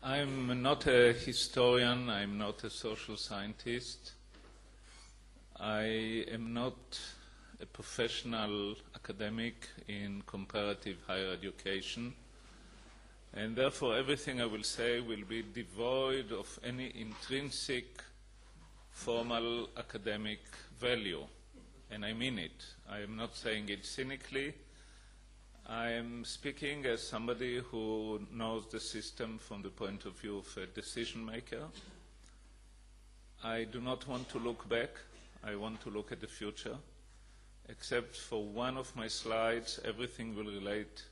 I'm not a historian, I'm not a social scientist. I am not a professional academic in comparative higher education, and therefore everything I will say will be devoid of any intrinsic formal academic value, and I mean it. I am not saying it cynically. I am speaking as somebody who knows the system from the point of view of a decision maker. I do not want to look back. I want to look at the future. Except for one of my slides, everything will relate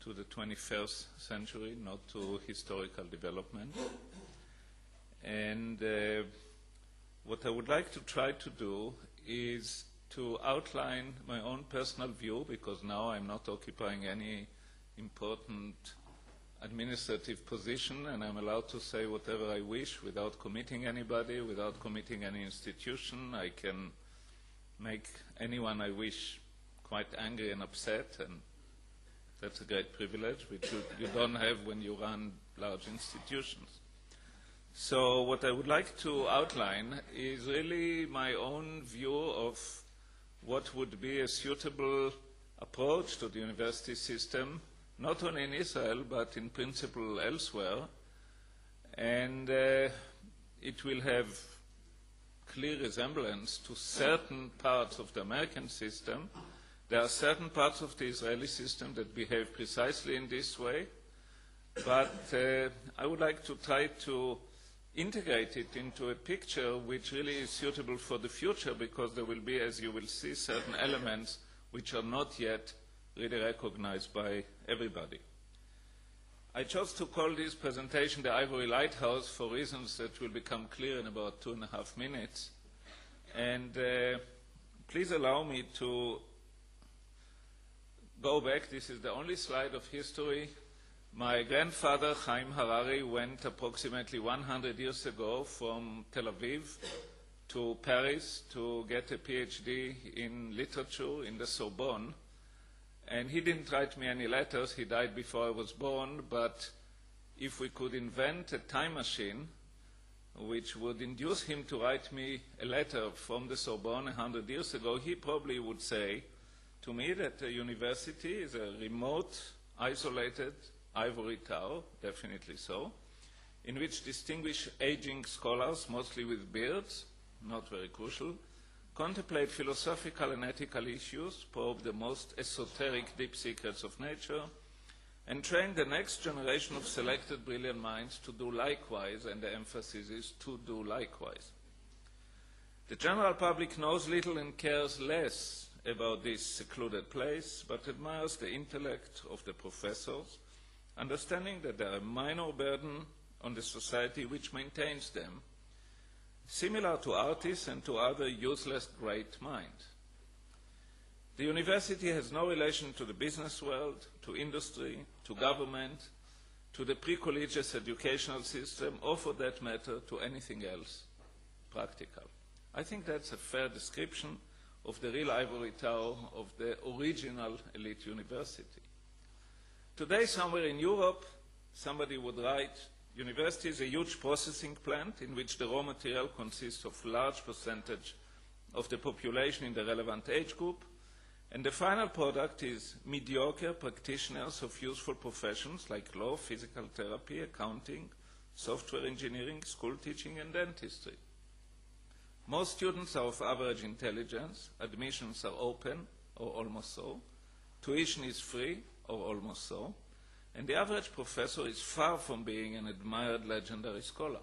to the 21st century, not to historical development. And what I would like to try to do is to outline my own personal view, because now I'm not occupying any important administrative position, and I'm allowed to say whatever I wish without committing anybody, without committing any institution. I can make anyone I wish quite angry and upset, and that's a great privilege, which you don't have when you run large institutions. So what I would like to outline is really my own view of what would be a suitable approach to the university system, not only in Israel, but in principle elsewhere. And it will have clear resemblance to certain parts of the American system. There are certain parts of the Israeli system that behave precisely in this way, but I would like to try to integrate it into a picture which really is suitable for the future, because there will be, as you will see, certain elements which are not yet really recognized by everybody. I chose to call this presentation the Ivory Lighthouse for reasons that will become clear in about 2.5 minutes. And please allow me to go back. This is the only slide of history. My grandfather, Haim Harari, went approximately 100 years ago from Tel Aviv to Paris to get a PhD in literature in the Sorbonne. And he didn't write me any letters. He died before I was born. But if we could invent a time machine which would induce him to write me a letter from the Sorbonne 100 years ago, he probably would say to me that a university is a remote, isolated ivory tower, definitely so, in which distinguished aging scholars, mostly with beards, not very crucial, contemplate philosophical and ethical issues, probe the most esoteric deep secrets of nature, and train the next generation of selected brilliant minds to do likewise, and the emphasis is to do likewise. The general public knows little and cares less about this secluded place, but admires the intellect of the professors, understanding that they are a minor burden on the society which maintains them, similar to artists and to other useless great minds. The university has no relation to the business world, to industry, to government, to the pre-collegiate educational system, or for that matter, to anything else practical. I think that's a fair description of the real ivory tower of the original elite university. Today, somewhere in Europe, somebody would write, university is a huge processing plant in which the raw material consists of a large percentage of the population in the relevant age group, and the final product is mediocre practitioners of useful professions like law, physical therapy, accounting, software engineering, school teaching, and dentistry. Most students are of average intelligence, admissions are open, or almost so, tuition is free, or almost so, and the average professor is far from being an admired legendary scholar.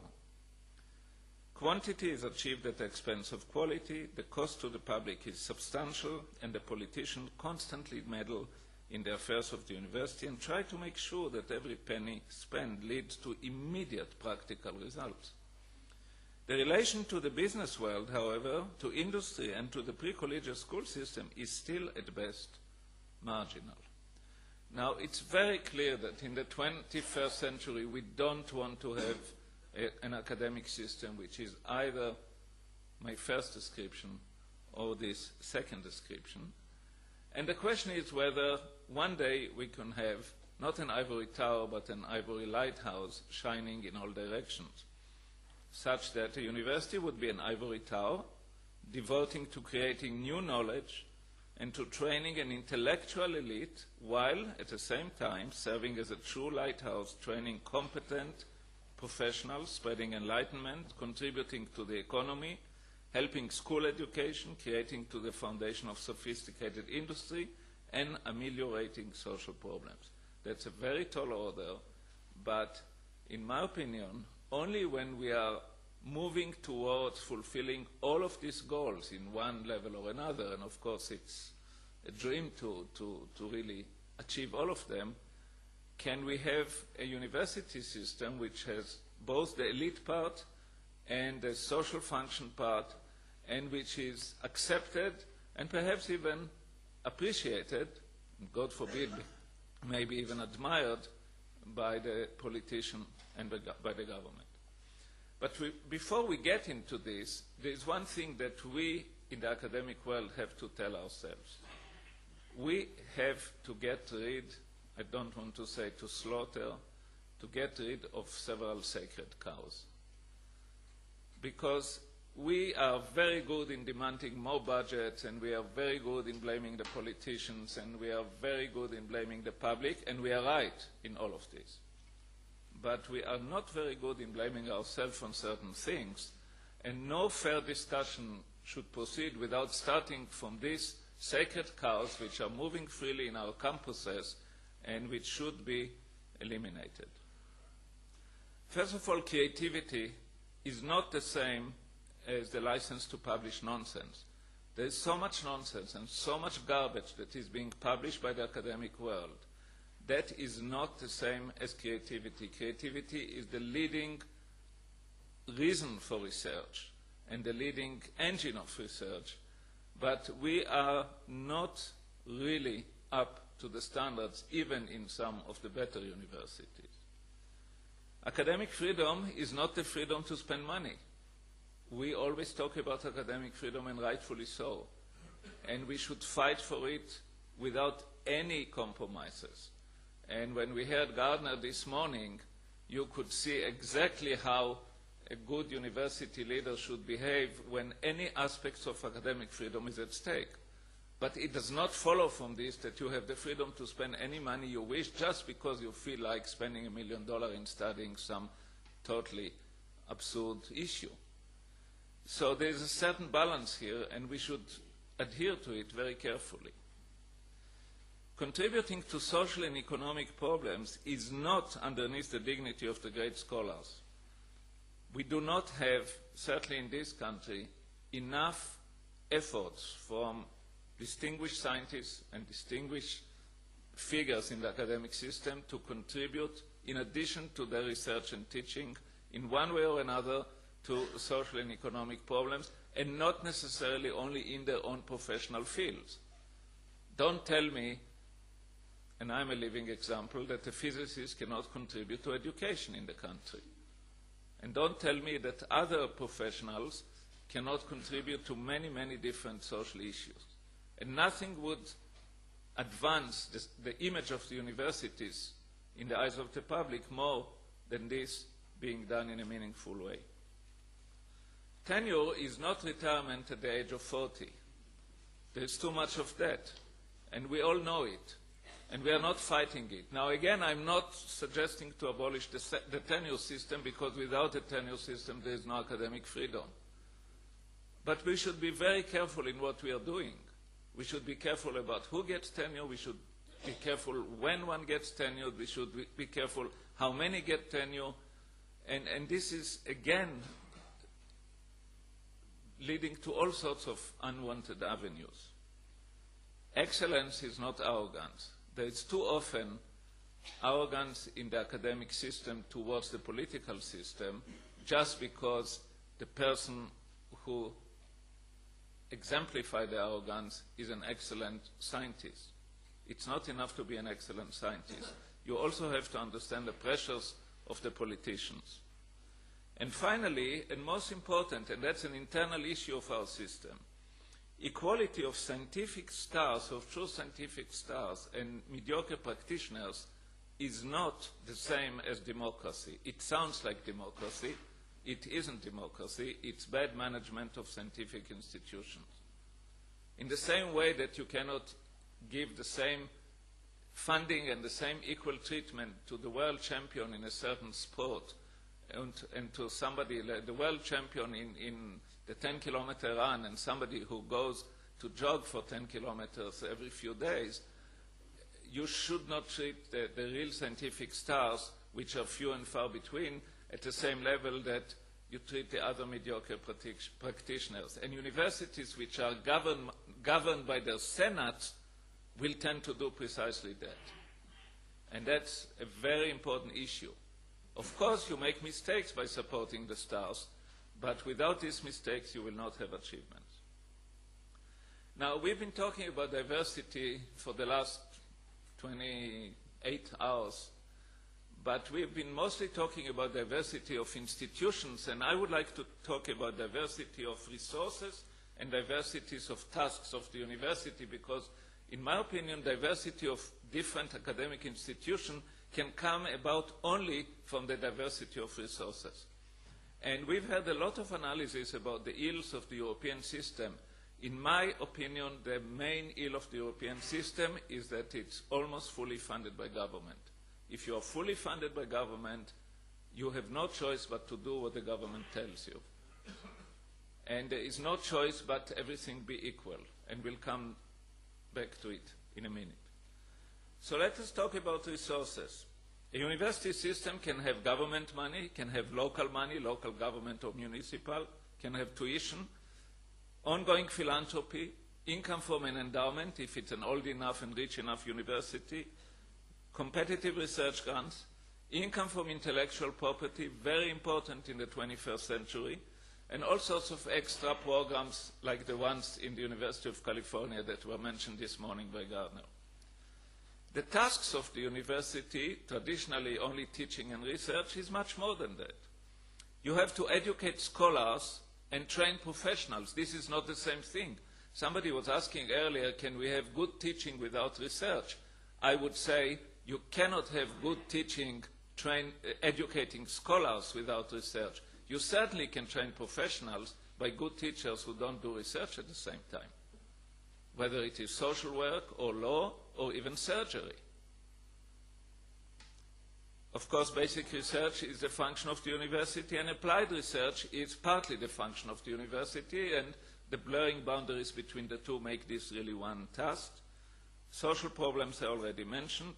Quantity is achieved at the expense of quality, the cost to the public is substantial, and the politicians constantly meddle in the affairs of the university and try to make sure that every penny spent leads to immediate practical results. The relation to the business world, however, to industry and to the pre-collegiate school system is still at best marginal. Now, it's very clear that in the 21st century we don't want to have an academic system which is either my first description or this second description. And the question is whether one day we can have not an ivory tower, but an ivory lighthouse shining in all directions, such that a university would be an ivory tower, devoting to creating new knowledge and to training an intellectual elite, while at the same time serving as a true lighthouse, training competent professionals, spreading enlightenment, contributing to the economy, helping school education, creating to the foundation of sophisticated industry, and ameliorating social problems. That's a very tall order, but in my opinion, only when we are moving towards fulfilling all of these goals in one level or another, and of course it's a dream to really achieve all of them, can we have a university system which has both the elite part and the social function part, and which is accepted and perhaps even appreciated, and God forbid, maybe even admired by the politician and by the government. But before we get into this, there is one thing that we in the academic world have to tell ourselves. We have to get rid, I don't want to say to slaughter, to get rid of several sacred cows. Because we are very good in demanding more budget, and we are very good in blaming the politicians, and we are very good in blaming the public, and we are right in all of this. But we are not very good in blaming ourselves on certain things, and no fair discussion should proceed without starting from these sacred cows which are moving freely in our campuses and which should be eliminated. First of all, creativity is not the same as the license to publish nonsense. There is so much nonsense and so much garbage that is being published by the academic world. That is not the same as creativity. Creativity is the leading reason for research and the leading engine of research, but we are not really up to the standards even in some of the better universities. Academic freedom is not the freedom to spend money. We always talk about academic freedom, and rightfully so, and we should fight for it without any compromises. And when we heard Gardner this morning, you could see exactly how a good university leader should behave when any aspects of academic freedom is at stake. But it does not follow from this that you have the freedom to spend any money you wish just because you feel like spending $1 million in studying some totally absurd issue. So there is a certain balance here, and we should adhere to it very carefully. Contributing to social and economic problems is not underneath the dignity of the great scholars. We do not have, certainly in this country, enough efforts from distinguished scientists and distinguished figures in the academic system to contribute, in addition to their research and teaching, in one way or another, to social and economic problems, and not necessarily only in their own professional fields. Don't tell me, and I'm a living example, that a physicist cannot contribute to education in the country. And don't tell me that other professionals cannot contribute to many, many different social issues. And nothing would advance the image of the universities in the eyes of the public more than this being done in a meaningful way. Tenure is not retirement at the age of 40. There is too much of that, and we all know it, and we are not fighting it. Now again, I'm not suggesting to abolish the tenure system, because without a tenure system there is no academic freedom. But we should be very careful in what we are doing. We should be careful about who gets tenure. We should be careful when one gets tenure. We should be careful how many get tenure. And this is, again, leading to all sorts of unwanted avenues. Excellence is not arrogance. There is too often arrogance in the academic system towards the political system just because the person who exemplifies the arrogance is an excellent scientist. It's not enough to be an excellent scientist. You also have to understand the pressures of the politicians. And finally, and most important, and that's an internal issue of our system, equality of scientific stars, of true scientific stars, and mediocre practitioners is not the same as democracy. It sounds like democracy. It isn't democracy. It's bad management of scientific institutions. In the same way that you cannot give the same funding and the same equal treatment to the world champion in a certain sport and to somebody, like the world champion in the 10-kilometer run and somebody who goes to jog for 10 kilometers every few days, you should not treat the real scientific stars, which are few and far between, at the same level that you treat the other mediocre practitioners. And universities which are governed by their senates will tend to do precisely that. And that's a very important issue. Of course, you make mistakes by supporting the stars, but without these mistakes, you will not have achievements. Now, we've been talking about diversity for the last 28 hours, but we've been mostly talking about diversity of institutions, and I would like to talk about diversity of resources and diversities of tasks of the university, because in my opinion, diversity of different academic institutions can come about only from the diversity of resources. And we've had a lot of analysis about the ills of the European system. In my opinion, the main ill of the European system is that it's almost fully funded by government. If you are fully funded by government, you have no choice but to do what the government tells you. And there is no choice but everything be equal, and we'll come back to it in a minute. So let us talk about resources. A university system can have government money, can have local money, local government or municipal, can have tuition, ongoing philanthropy, income from an endowment, if it's an old enough and rich enough university, competitive research grants, income from intellectual property, very important in the 21st century, and all sorts of extra programs like the ones in the University of California that were mentioned this morning by Gardner. The tasks of the university, traditionally only teaching and research, is much more than that. You have to educate scholars and train professionals. This is not the same thing. Somebody was asking earlier, can we have good teaching without research? I would say you cannot have good teaching, educating scholars without research. You certainly can train professionals by good teachers who don't do research at the same time, whether it is social work or law or even surgery. Of course, basic research is the function of the university, and applied research is partly the function of the university, and the blurring boundaries between the two make this really one task. Social problems I already mentioned.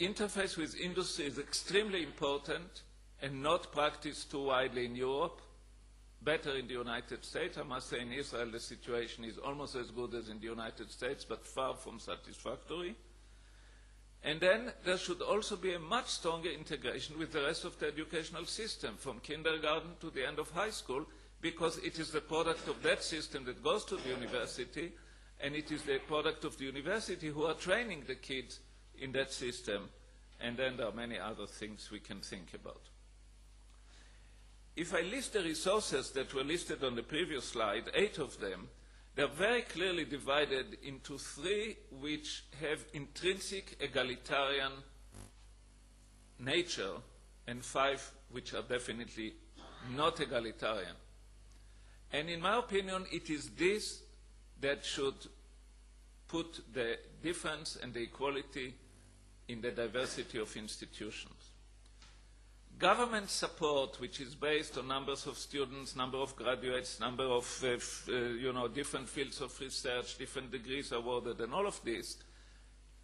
Interface with industry is extremely important and not practiced too widely in Europe. Better in the United States. I must say in Israel the situation is almost as good as in the United States, but far from satisfactory. And then there should also be a much stronger integration with the rest of the educational system, from kindergarten to the end of high school, because it is the product of that system that goes to the university, and it is the product of the university who are training the kids in that system. And then there are many other things we can think about. If I list the resources that were listed on the previous slide, 8 of them, they're very clearly divided into 3 which have intrinsic egalitarian nature and 5 which are definitely not egalitarian. And in my opinion, it is this that should put the difference and the equality in the diversity of institutions. Government support, which is based on numbers of students, number of graduates, number of different fields of research, different degrees awarded, and all of this,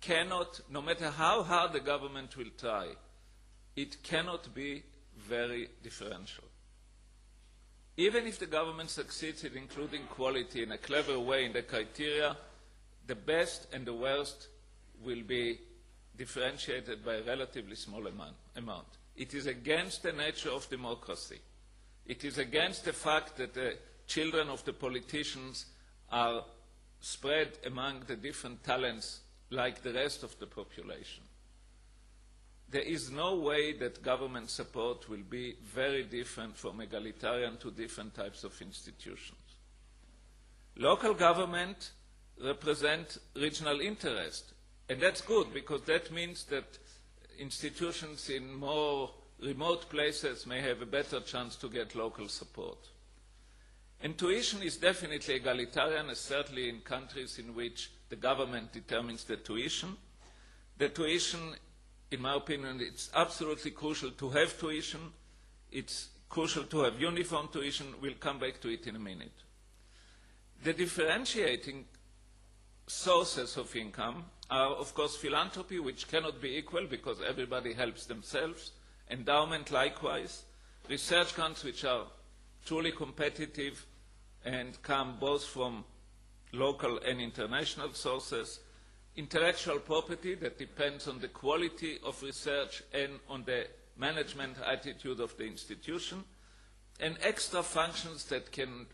cannot, no matter how hard the government will try, it cannot be very differential. Even if the government succeeds in including quality in a clever way in the criteria, the best and the worst will be differentiated by a relatively small amount. It is against the nature of democracy. It is against the fact that the children of the politicians are spread among the different talents like the rest of the population. There is no way that government support will be very different from egalitarian to different types of institutions. Local government represent regional interest. And that's good, because that means that institutions in more remote places may have a better chance to get local support. And tuition is definitely egalitarian, certainly in countries in which the government determines the tuition. The tuition, in my opinion, it's absolutely crucial to have tuition. It's crucial to have uniform tuition. We'll come back to it in a minute. The differentiating sources of income are, of course, philanthropy, which cannot be equal because everybody helps themselves, endowment likewise, research grants, which are truly competitive and come both from local and international sources, intellectual property that depends on the quality of research and on the management attitude of the institution, and extra functions that can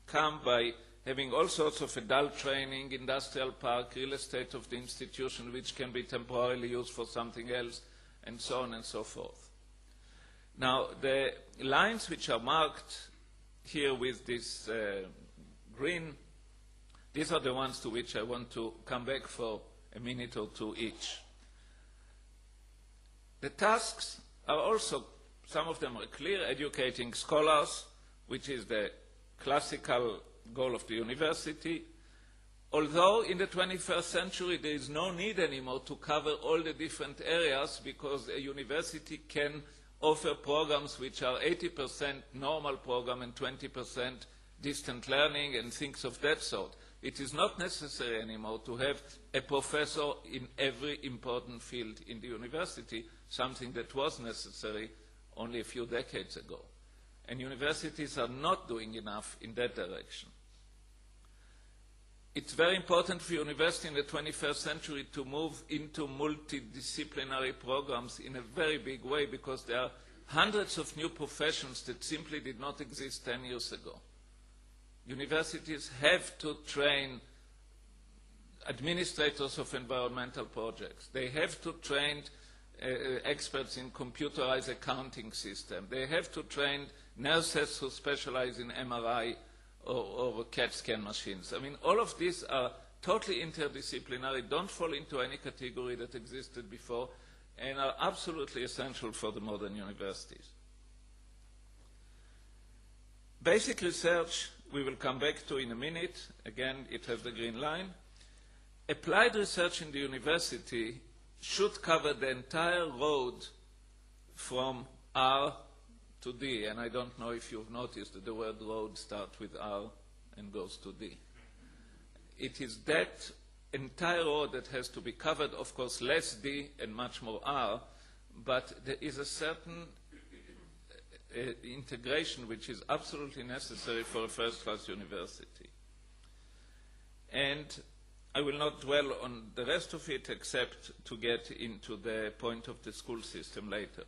come by having all sorts of adult training, industrial park, real estate of the institution, which can be temporarily used for something else, and so on and so forth. Now, the lines which are marked here with this green, these are the ones to which I want to come back for a minute or two each. The tasks are also, some of them are clear, educating scholars, which is the classical goal of the university, although in the 21st century there is no need anymore to cover all the different areas, because a university can offer programs which are 80% normal program and 20% distant learning and things of that sort. It is not necessary anymore to have a professor in every important field in the university, something that was necessary only a few decades ago. And universities are not doing enough in that direction. It's very important for university in the 21st century to move into multidisciplinary programs in a very big way, because there are hundreds of new professions that simply did not exist 10 years ago. Universities have to train administrators of environmental projects. They have to train experts in computerized accounting system. They have to train nurses who specialize in MRI or CAT scan machines. I mean, all of these are totally interdisciplinary, don't fall into any category that existed before, and are absolutely essential for the modern universities. Basic research, we will come back to in a minute. Again, it has the green line. Applied research in the university should cover the entire road from R to D, and I don't know if you've noticed that the word road starts with R and goes to D. It is that entire road that has to be covered, of course, less D and much more R, but there is a certain integration which is absolutely necessary for a first-class university. And I will not dwell on the rest of it except to get into the point of the school system later.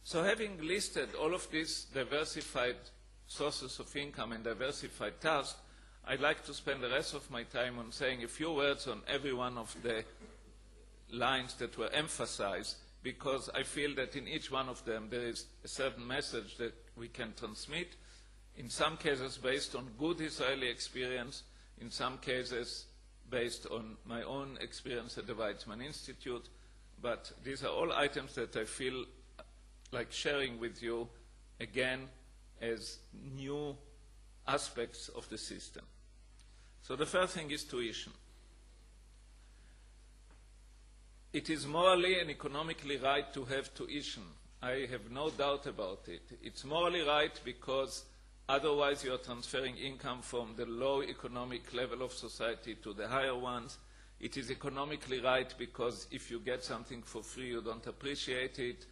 So having listed all of these diversified sources of income and diversified tasks, I'd like to spend the rest of my time on saying a few words on every one of the lines that were emphasized, because I feel that in each one of them there is a certain message that we can transmit, in some cases based on good Israeli experience, in some cases based on my own experience at the Weizmann Institute, but these are all items that I feel like sharing with you again as new aspects of the system. So the first thing is tuition. It is morally and economically right to have tuition. I have no doubt about it. It's morally right because otherwise you are transferring income from the low economic level of society to the higher ones. It is economically right because if you get something for free, you don't appreciate it.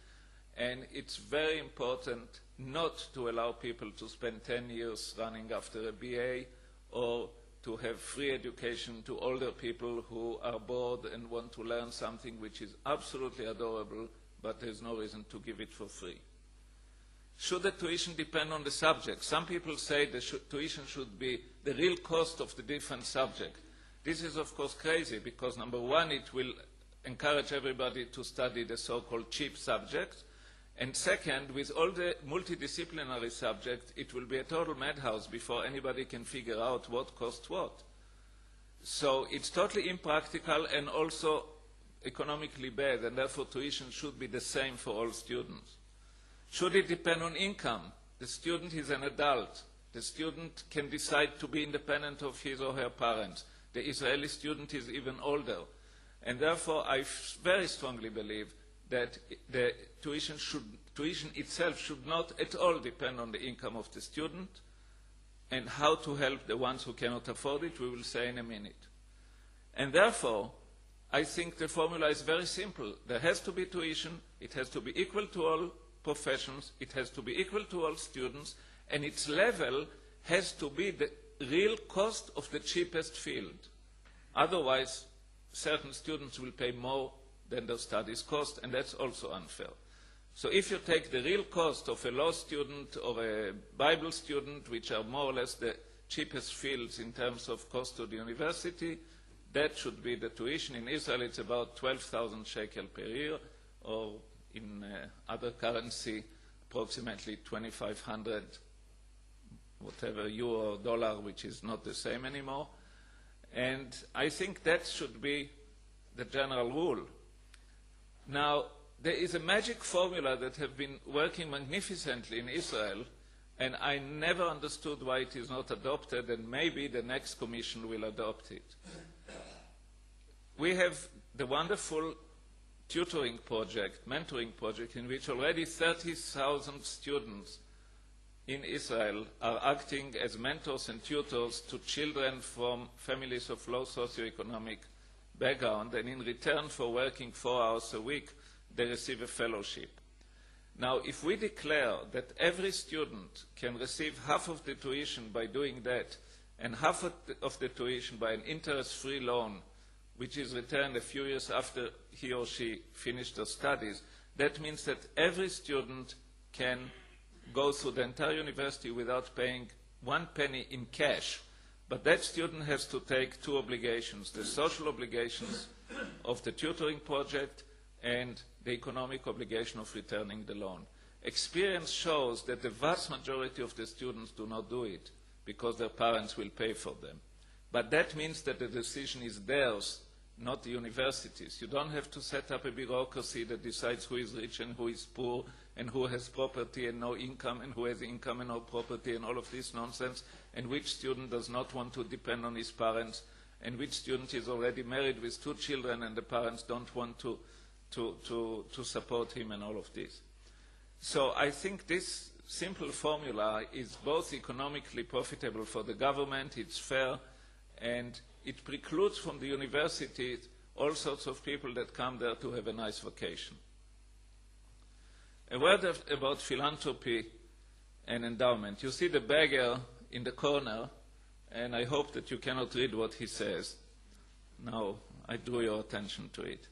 And it's very important not to allow people to spend 10 years running after a BA, or to have free education to older people who are bored and want to learn something which is absolutely adorable, but there's no reason to give it for free. Should the tuition depend on the subject? Some people say the tuition should be the real cost of the different subjects. This is, of course, crazy because, number one, it will encourage everybody to study the so-called cheap subjects. And second, with all the multidisciplinary subjects, it will be a total madhouse before anybody can figure out what costs what. So it's totally impractical and also economically bad, and therefore tuition should be the same for all students? Should it depend on income? The student is an adult. The student can decide to be independent of his or her parents. The Israeli student is even older. And therefore, I very strongly believe that the tuition itself should not at all depend on the income of the student, and how to help the ones who cannot afford it, we will say in a minute. And therefore, I think the formula is very simple. There has to be tuition, it has to be equal to all professions, it has to be equal to all students, and its level has to be the real cost of the cheapest field. Otherwise, certain students will pay more than their studies cost, and that's also unfair. So if you take the real cost of a law student or a Bible student, which are more or less the cheapest fields in terms of cost to the university, that should be the tuition. In Israel, it's about 12,000 shekel per year, or in other currency, approximately 2,500, whatever, euro or dollar, which is not the same anymore. And I think that should be the general rule. Now, there is a magic formula that has been working magnificently in Israel, and I never understood why it is not adopted, and maybe the next commission will adopt it. We have the wonderful tutoring project, mentoring project, in which already 30,000 students in Israel are acting as mentors and tutors to children from families of low socioeconomic background, and in return for working 4 hours a week, they receive a fellowship. Now, if we declare that every student can receive half of the tuition by doing that, and half of the tuition by an interest-free loan, which is returned a few years after he or she finished their studies, that means that every student can go through the entire university without paying 1 penny in cash. But that student has to take 2 obligations, the social obligations of the tutoring project and the economic obligation of returning the loan. Experience shows that the vast majority of the students do not do it because their parents will pay for them. But that means that the decision is theirs, not the universities. You don't have to set up a bureaucracy that decides who is rich and who is poor, and who has property and no income, and who has income and no property, and all of this nonsense, and which student does not want to depend on his parents, and which student is already married with 2 children and the parents don't want to support him, and all of this. So I think this simple formula is both economically profitable for the government, it's fair, and it precludes from the university all sorts of people that come there to have a nice vacation. A word about philanthropy and endowment. You see the beggar in the corner, and I hope that you cannot read what he says. Now, I drew your attention to it.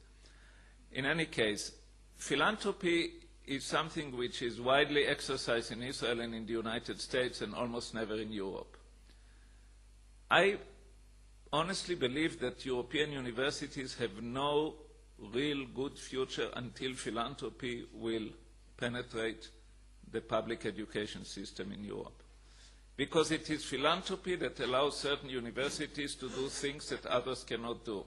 In any case, philanthropy is something which is widely exercised in Israel and in the United States and almost never in Europe. I honestly believe that European universities have no real good future until philanthropy will penetrate the public education system in Europe. Because it is philanthropy that allows certain universities to do things that others cannot do.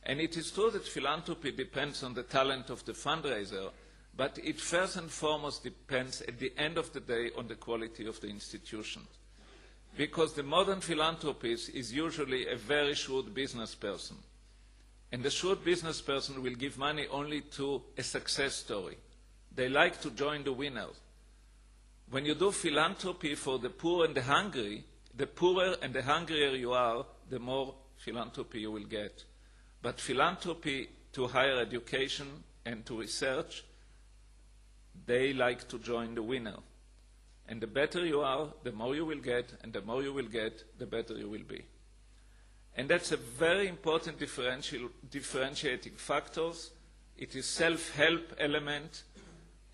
And it is true that philanthropy depends on the talent of the fundraiser, but it first and foremost depends at the end of the day on the quality of the institution. Because the modern philanthropist is usually a very shrewd business person. And the shrewd business person will give money only to a success story. They like to join the winners. When you do philanthropy for the poor and the hungry, the poorer and the hungrier you are, the more philanthropy you will get. But philanthropy to higher education and to research, they like to join the winner. And the better you are, the more you will get, and the more you will get, the better you will be. And that's a very important differentiating factors. It is self-help element,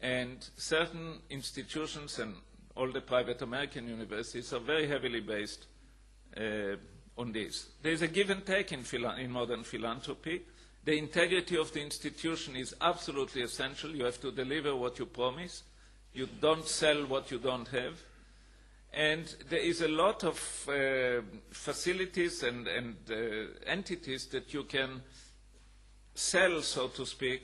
and certain institutions and all the private American universities are very heavily based on this. There is a give and take in modern philanthropy. The integrity of the institution is absolutely essential. You have to deliver what you promise. You don't sell what you don't have. And there is a lot of facilities and entities that you can sell, so to speak,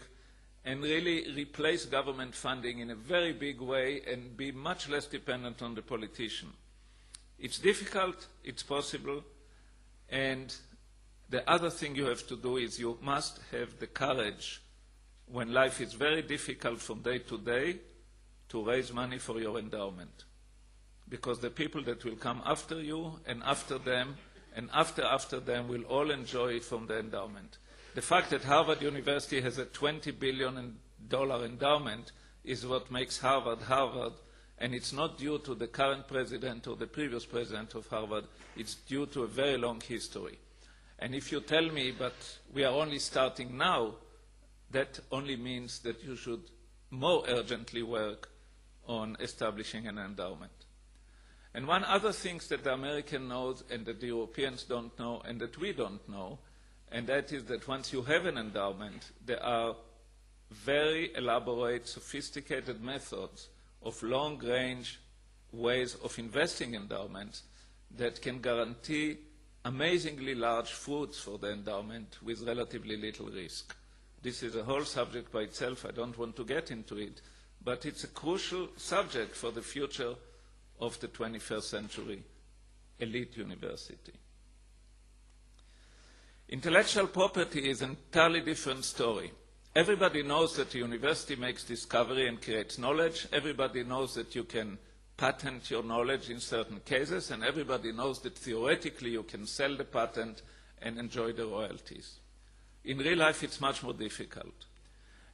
and really replace government funding in a very big way and be much less dependent on the politician. It's difficult, it's possible, and the other thing you have to do is you must have the courage, when life is very difficult from day to day, to raise money for your endowment. Because the people that will come after you and after them and after them will all enjoy from the endowment. The fact that Harvard University has a $20 billion endowment is what makes Harvard Harvard, and it's not due to the current president or the previous president of Harvard, it's due to a very long history. And if you tell me, but we are only starting now, that only means that you should more urgently work on establishing an endowment. And one other thing that the American knows and that the Europeans don't know and that we don't know, and that is that once you have an endowment, there are very elaborate, sophisticated methods of long-range ways of investing endowments that can guarantee amazingly large fruits for the endowment with relatively little risk. This is a whole subject by itself. I don't want to get into it, but it's a crucial subject for the future of the 21st century elite university. Intellectual property is an entirely different story. Everybody knows that the university makes discovery and creates knowledge. Everybody knows that you can patent your knowledge in certain cases, and everybody knows that theoretically you can sell the patent and enjoy the royalties. In real life, it's much more difficult.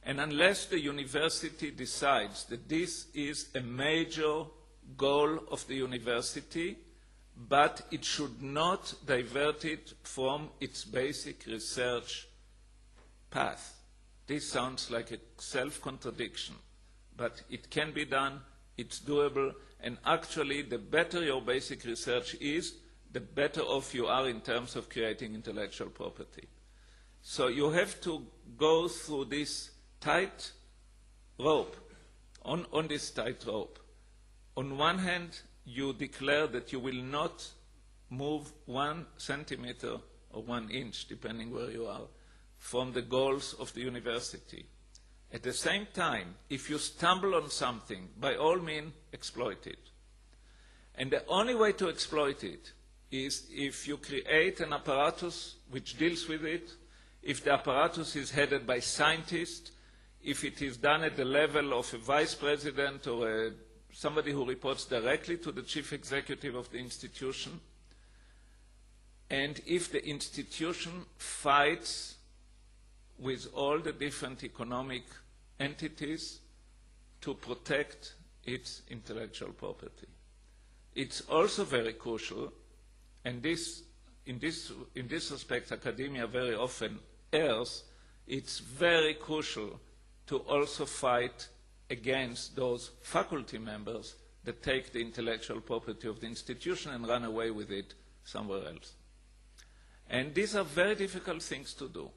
And unless the university decides that this is a major goal of the university, but it should not divert it from its basic research path. This sounds like a self-contradiction, but it can be done, it's doable, and actually the better your basic research is, the better off you are in terms of creating intellectual property. So you have to go through this tight rope, on this tight rope. On one hand, you declare that you will not move 1 centimeter or 1 inch, depending where you are, from the goals of the university. At the same time, if you stumble on something, by all means, exploit it. And the only way to exploit it is if you create an apparatus which deals with it, if the apparatus is headed by scientists, if it is done at the level of a vice president or somebody who reports directly to the chief executive of the institution, and if the institution fights with all the different economic entities to protect its intellectual property. It's also very crucial, and in this respect academia very often errs, it's very crucial to also fight against those faculty members that take the intellectual property of the institution and run away with it somewhere else. And these are very difficult things to do.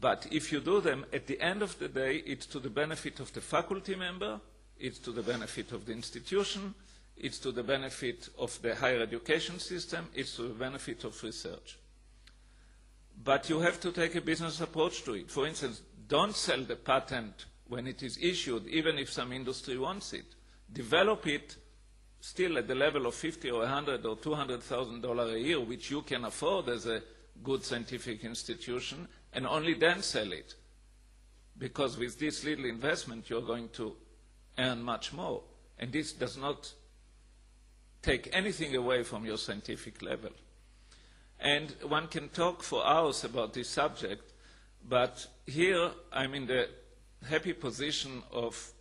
But if you do them, at the end of the day, it's to the benefit of the faculty member, it's to the benefit of the institution, it's to the benefit of the higher education system, it's to the benefit of research. But you have to take a business approach to it. For instance, don't sell the patent when it is issued, even if some industry wants it. Develop it still at the level of $50 or $100 or $200,000 a year, which you can afford as a good scientific institution, and only then sell it. Because with this little investment, you're going to earn much more. And this does not take anything away from your scientific level. And one can talk for hours about this subject, but here I'm in the happy position of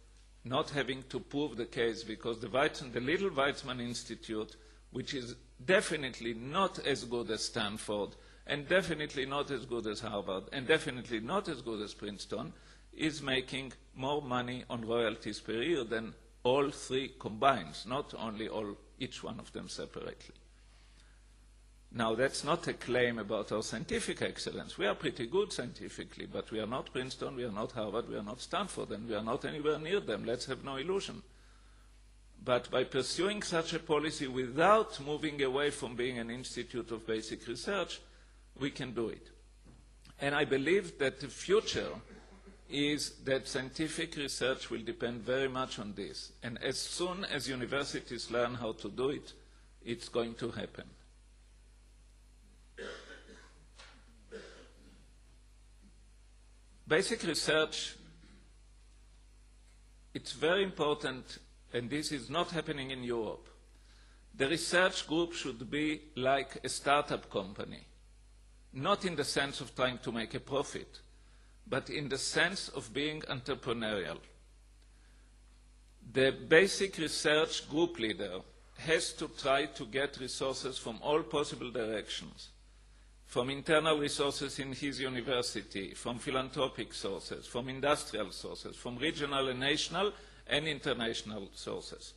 not having to prove the case, because the little Weizmann Institute, which is definitely not as good as Stanford, and definitely not as good as Harvard, and definitely not as good as Princeton, is making more money on royalties per year than all three combined, not only each one of them separately. Now, that's not a claim about our scientific excellence. We are pretty good scientifically, but we are not Princeton, we are not Harvard, we are not Stanford, and we are not anywhere near them. Let's have no illusion. But by pursuing such a policy without moving away from being an institute of basic research, we can do it. And I believe that the future is that scientific research will depend very much on this. And as soon as universities learn how to do it, it's going to happen. Basic research, it's very important, and this is not happening in Europe. The research group should be like a startup company, not in the sense of trying to make a profit, but in the sense of being entrepreneurial. The basic research group leader has to try to get resources from all possible directions, from internal resources in his university, from philanthropic sources, from industrial sources, from regional and national and international sources.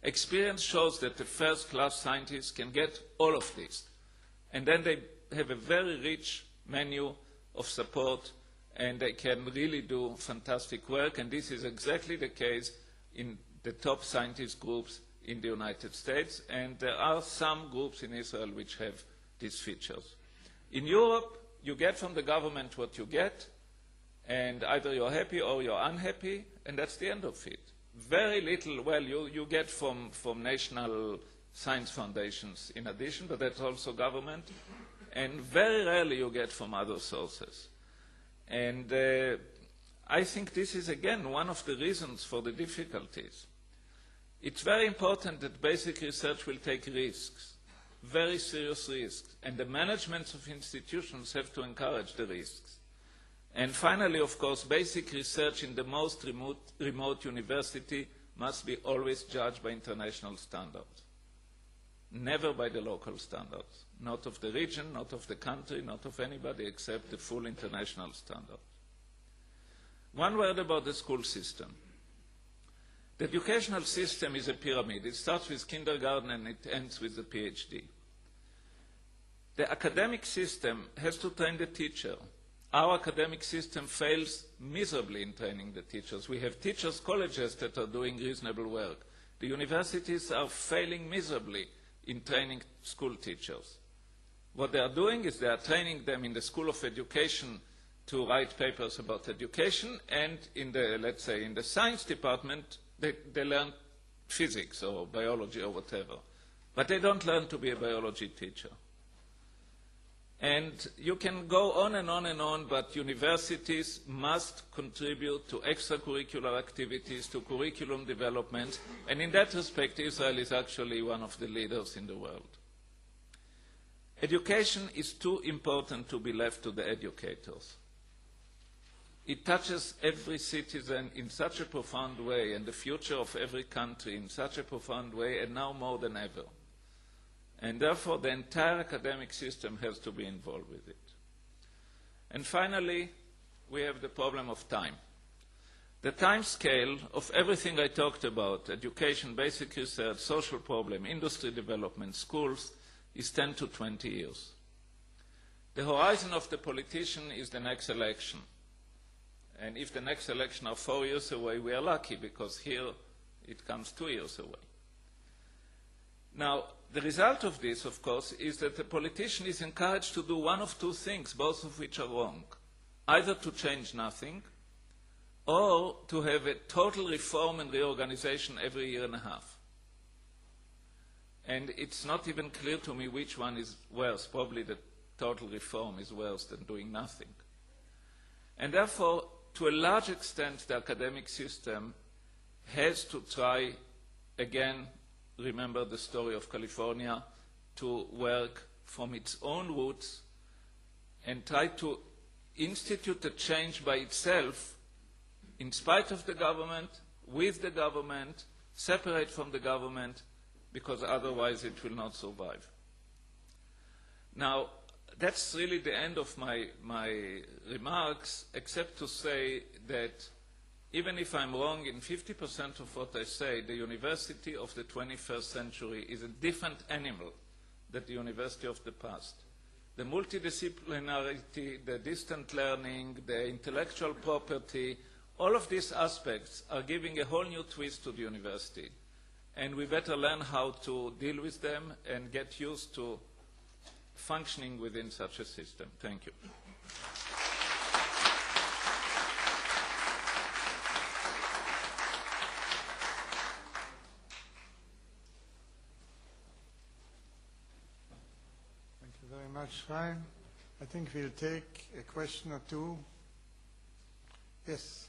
Experience shows that the first-class scientists can get all of this, and then they have a very rich menu of support, and they can really do fantastic work, and this is exactly the case in the top scientist groups in the United States, and there are some groups in Israel which have these features. In Europe, you get from the government what you get, and either you're happy or you're unhappy, and that's the end of it. Very little, well, you get from national science foundations in addition, but that's also government, and very rarely you get from other sources. And I think this is, again, one of the reasons for the difficulties. It's very important that basic research will take risks, very serious risks, and the managements of institutions have to encourage the risks. And finally, of course, basic research in the most remote university must be always judged by international standards, never by the local standards, not of the region, not of the country, not of anybody except the full international standard. One word about the school system. The educational system is a pyramid. It starts with kindergarten and it ends with the PhD. The academic system has to train the teacher. Our academic system fails miserably in training the teachers. We have teachers' colleges that are doing reasonable work. The universities are failing miserably in training school teachers. What they are doing is they are training them in the School of Education to write papers about education, and in the, let's say, in the science department, they learn physics or biology or whatever. But they don't learn to be a biology teacher. And you can go on and on and on, but universities must contribute to extracurricular activities, to curriculum development, and in that respect, Israel is actually one of the leaders in the world. Education is too important to be left to the educators. It touches every citizen in such a profound way, and the future of every country in such a profound way, and now more than ever. And therefore, the entire academic system has to be involved with it. And finally, we have the problem of time. The time scale of everything I talked about, education, basic research, social problem, industry development, schools, is 10 to 20 years. The horizon of the politician is the next election. And if the next election are 4 years away, we are lucky, because here it comes 2 years away. Now, the result of this, of course, is that the politician is encouraged to do one of two things, both of which are wrong. Either to change nothing, or to have a total reform and reorganization every year and a half. And it's not even clear to me which one is worse. Probably the total reform is worse than doing nothing. And therefore, to a large extent, the academic system has to try, again, remember the story of California, to work from its own roots and try to institute a change by itself, in spite of the government, with the government, separate from the government, because otherwise it will not survive. Now, that's really the end of my remarks, except to say that even if I'm wrong in 50% of what I say, the university of the 21st century is a different animal than the university of the past. The multidisciplinarity, the distant learning, the intellectual property, all of these aspects are giving a whole new twist to the university. And we better learn how to deal with them and get used to functioning within such a system. Thank you. much, Haim. I think we'll take a question or two. Yes.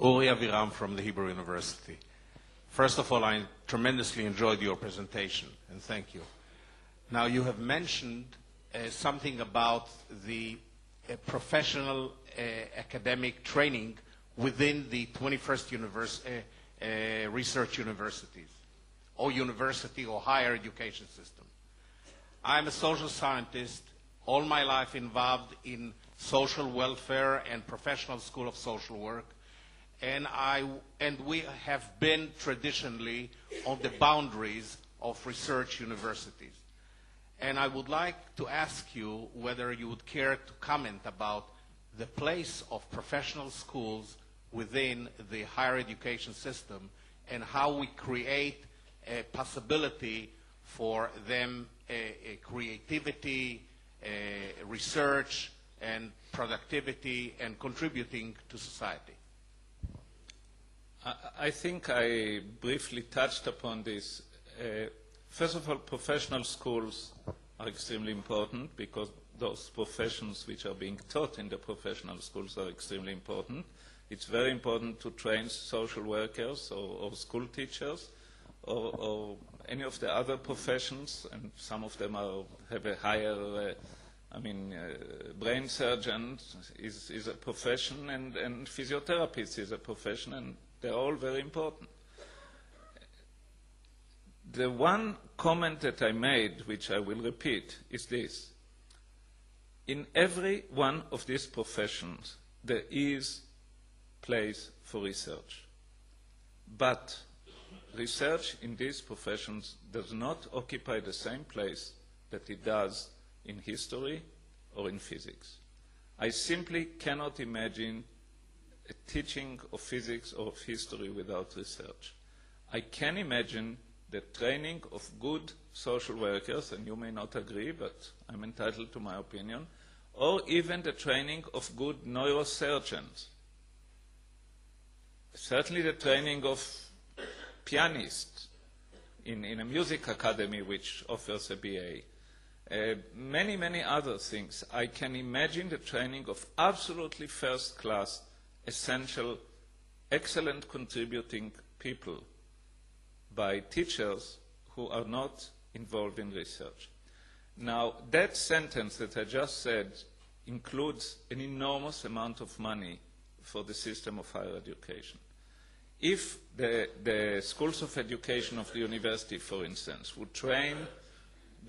Uri Aviram from the Hebrew University. First of all, I tremendously enjoyed your presentation, and thank you. Now, you have mentioned something about the professional academic training within the 21st research universities, or university or higher education system. I'm a social scientist, all my life involved in social welfare and professional school of social work. And we have been traditionally on the boundaries of research universities. And I would like to ask you whether you would care to comment about the place of professional schools within the higher education system and how we create a possibility for them, creativity, research, and productivity, and contributing to society. I think I briefly touched upon this. First of all, professional schools are extremely important because those professions which are being taught in the professional schools are extremely important. It's very important to train social workers or school teachers or any of the other professions, and some of them have a higher, brain surgeon is a profession, and physiotherapist is a profession, and they're all very important. The one comment that I made, which I will repeat, is this. In every one of these professions, there is place for research. But research in these professions does not occupy the same place that it does in history or in physics. I simply cannot imagine a teaching of physics or of history without research. I can imagine the training of good social workers, and you may not agree, but I'm entitled to my opinion, or even the training of good neurosurgeons. Certainly the training of pianists in a music academy which offers a BA. Many, many other things. I can imagine the training of absolutely first-class, essential, excellent contributing people by teachers who are not involved in research. Now, that sentence that I just said includes an enormous amount of money for the system of higher education. If the schools of education of the university, for instance, would train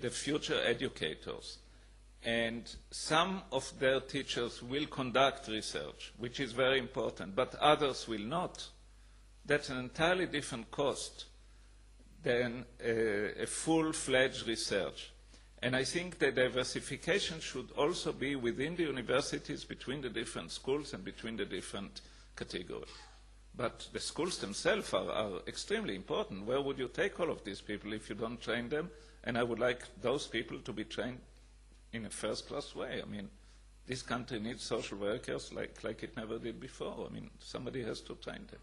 the future educators, and some of their teachers will conduct research, which is very important, but others will not, that's an entirely different cost than a full-fledged research. And I think the diversification should also be within the universities, between the different schools and between the different categories. But the schools themselves are extremely important. Where would you take all of these people if you don't train them? And I would like those people to be trained in a first-class way. I mean, this country needs social workers like it never did before. I mean, somebody has to train them.